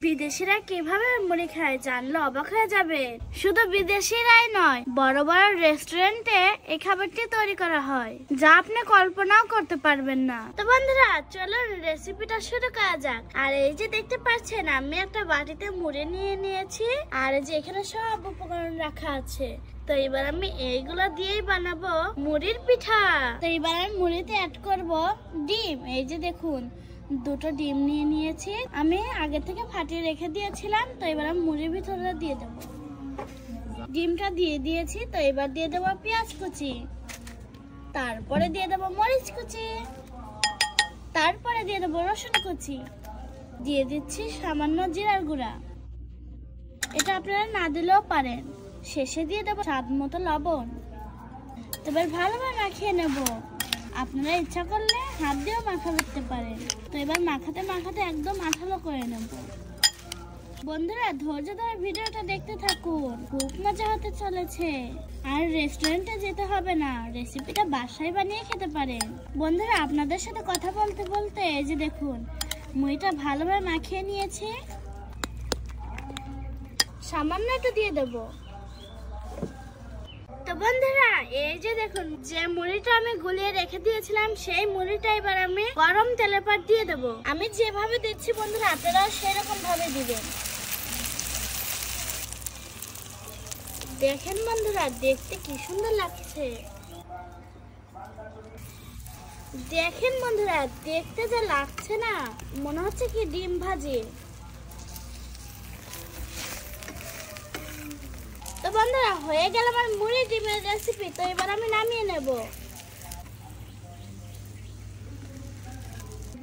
বিদেশিরা কিভাবে মুড়ি খায় জানলে অবাক হয়ে যাবে। শুধু বিদেশিরাই নয়, বড় বড় রেস্টুরেন্টে এই খাবারটি তৈরি করা হয়, যা আপনি কল্পনাও করতে পারবেন না। তো বন্ধুরা, চলুন রেসিপিটা শুরু করা যাক। আর এই যে দেখতে পাচ্ছেন, আমি একটা বাটিতে মুড়ি নিয়ে নিয়েছি, আর এই যে এখানে সব উপকরণ রাখা আছে। তো এবার আমি এইগুলো দিয়েই বানাবো মুড়ির পিঠা। তো এবার আমি মুড়িতে অ্যাড করব ডিম। এই যে দেখুন, দুটো ডিম নিয়ে নিয়েছি, আমি আগে থেকে ফাটিয়ে রেখে দিয়েছিলাম। তো এবার আমি মুড়ির ভিতরে দিয়ে দেবো। ডিমটা দিয়ে দিয়েছি। তো এবার দিয়ে দেবো পেঁয়াজ কুচি, তারপরে দিয়ে দেবো মরিচ কুচি, তারপরে দিয়ে দেবো রসুন কুচি, দিয়ে দিচ্ছি সামান্য জিরার গুঁড়া, এটা আপনারা না দিলেও পারেন। শেষে দিয়ে দেবো স্বাদ মতো লবণ। এবার ভালোভাবে মাখিয়ে নেব। আপনারা ইচ্ছা করলে হাত দিয়েও মাখা করতে পারেন। তো এবার মাখাতে মাখাতে একদম আঠালো করে নেব। বন্ধুরা, ধৈর্য ধরে ভিডিওটা দেখতে থাকুন, খুব মজা হতে চলেছে। আর রেস্টুরেন্টে যেতে হবে না, রেসিপিটা বাসায় বানিয়ে খেতে পারেন। বন্ধুরা, আপনাদের সাথে কথা বলতে বলতে এই যে দেখুন, মুড়িটা ভালোভাবে মাখিয়ে নিয়েছি। সামান্য একটু দিয়ে দেবো। তো বন্ধুরা, এই যে দেখুন, যে মুড়িটা আমি গুলিয়ে রেখে দিয়েছিলাম, সেই মুড়িটা এবার আমি গরম তেলের পর দিয়ে দেবো। আমি যেভাবে দিচ্ছি বন্ধুরা, আপনারাও সেরকম ভাবে দিবেন। দেখেন বন্ধুরা, দেখতে কি সুন্দর লাগছে। দেখেন বন্ধুরা, দেখতে যা লাগছে না, মনে হচ্ছে কি ডিম ভাজি। তো বন্ধুরা, হয়ে গেল আমার মুড়ি ডিমের রেসিপি। তো এবার আমি নামিয়ে নেব।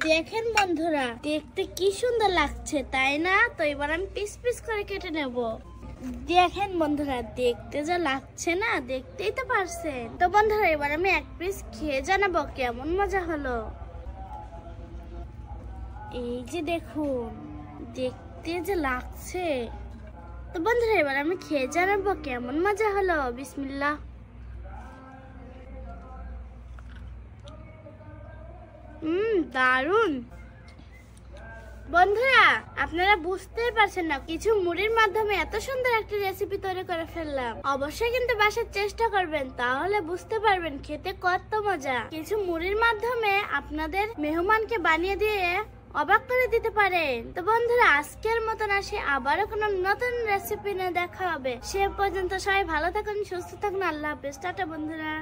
দেখেন বন্ধুরা, দেখতে কি সুন্দর লাগছে, তাই না? তো এবার আমি পিস পিস করে কেটে নেব। দেখেন বন্ধুরা, দেখতে যা লাগছে না, দেখতেই তো পারছেন। তো বন্ধুরা, এবার আমি এক পিস খেয়ে জানাবো কেমন মজা হলো। এই যে দেখুন, দেখতে যে লাগছে। তো বন্ধুরা, এবার আমি খেয়ে জানাবো কেমন মজা হলো। বিসমিল্লাহ। দারুন। বন্ধুরা, আপনারা বুঝতেই পারছেন না, কিছু মুড়ির মাধ্যমে এত সুন্দর একটা রেসিপি তৈরি করে ফেললাম। অবশ্যই কিন্তু বাসার চেষ্টা করবেন, তাহলে বুঝতে পারবেন খেতে কত মজা। কিছু মুড়ির মাধ্যমে আপনাদের মেহমানকে বানিয়ে দিয়ে অবাক করে দিতে পারেন। তো বন্ধুরা, আজকের মতন আসি, আবারও কোনো নতুন রেসিপি নিয়ে দেখা হবে। সে পর্যন্ত সবাই ভালো থাকুন, সুস্থ থাকুন। আল্লাহ হাফেজ, টাটা বন্ধুরা।